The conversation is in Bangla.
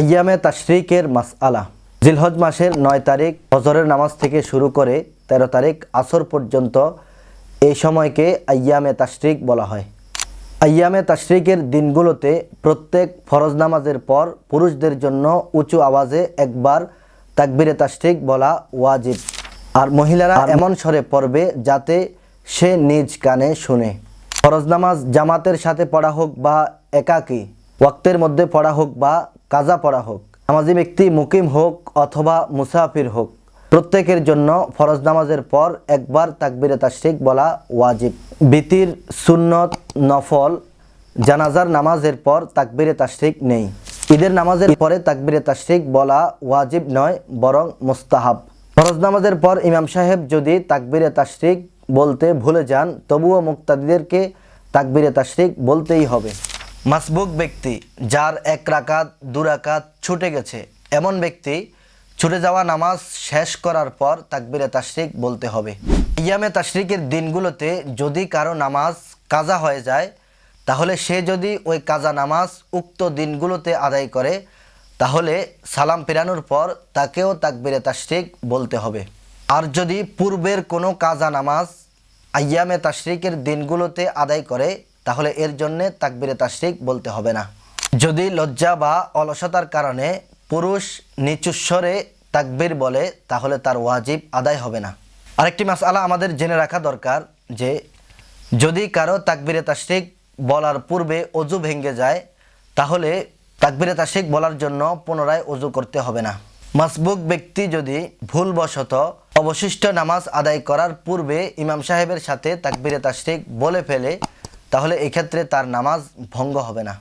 আইয়ামে তাশরিকের মাসআলা। জিলহজ মাসের 9 তারিখ ফজরের নামাজ থেকে শুরু করে 13 তারিখ আসর পর্যন্ত এই সময়কে আইয়ামে তাশরিক বলা হয়। আইয়ামে তাশরিকের দিনগুলোতে প্রত্যেক ফরজ নামাজের পর পুরুষদের জন্য উঁচু আওয়াজে একবার তাকবীরে তাশরিক বলা ওয়াজিব, আর মহিলারা এমন স্বরে পড়বে যাতে সে নিজ কানে শুনে। ফরজ নামাজ জামাতের সাথে পড়া হোক বা একাকী, ওয়াক্তের মধ্যে পড়া হোক বা কাজা পড়া হোক, নামাজি ব্যক্তি মুকিম হোক অথবা মুসাফির হোক, প্রত্যেকের জন্য ফরজ নামাজের পর একবার তাকবীরে তাশরিক বলা ওয়াজিব। বিতির, সুন্নত, নফল, জানাজার নামাজের পর তাকবীরে তাশরিক নেই। ঈদের নামাজের পরে তাকবীরে তাশরিক বলা ওয়াজিব নয়, বরং মুস্তাহাব। ফরজ নামাজের পর ইমাম সাহেব যদি তাকবীরে তাশরিক বলতে ভুলে যান, তবুও মুক্তাদিদেরকে তাকবীরে তাশরিক বলতেই হবে। মাসবুক ব্যক্তি, যার 1 রাকাত 2 রাকাত ছুটে গেছে, এমন ব্যক্তি ছুটে যাওয়া নামাজ শেষ করার পর তাকবীরে তাশরিক বলতে হবে। আইয়ামে তাশরিকের দিনগুলোতে যদি কারো নামাজ কাজা হয়ে যায়, তাহলে সে যদি ওই কাজা নামাজ উক্ত দিনগুলোতে আদায় করে, তাহলে সালাম ফেরানোর পর তাকেও তাকবীরে তাশরিক বলতে হবে। আর যদি পূর্বের কোনো কাজা নামাজ আইয়ামে তাশরিকের দিনগুলোতে আদায় করে, তাহলে এর জন্যে তাকবীরে তাশরিক বলতে হবে না। যদি লজ্জা বা অলসতার কারণে পুরুষ নিচু স্বরে তাকবীর বলে, তাহলে তার ওয়াজিব আদায় হবে না। আরেকটি মাসআলা আমাদের জেনে রাখা দরকার যে, যদি কারো তাকবীরে তাশরিক বলার পূর্বে অজু ভেঙে যায়, তাহলে তাকবীরে তাশরিক বলার জন্য পুনরায় অজু করতে হবে না। মাসবুক ব্যক্তি যদি ভুলবশত অবশিষ্ট নামাজ আদায় করার পূর্বে ইমাম সাহেবের সাথে তাকবীরে তাশরিক বলে ফেলে, তাহলে এক্ষেত্রে তার নামাজ ভঙ্গ হবে না।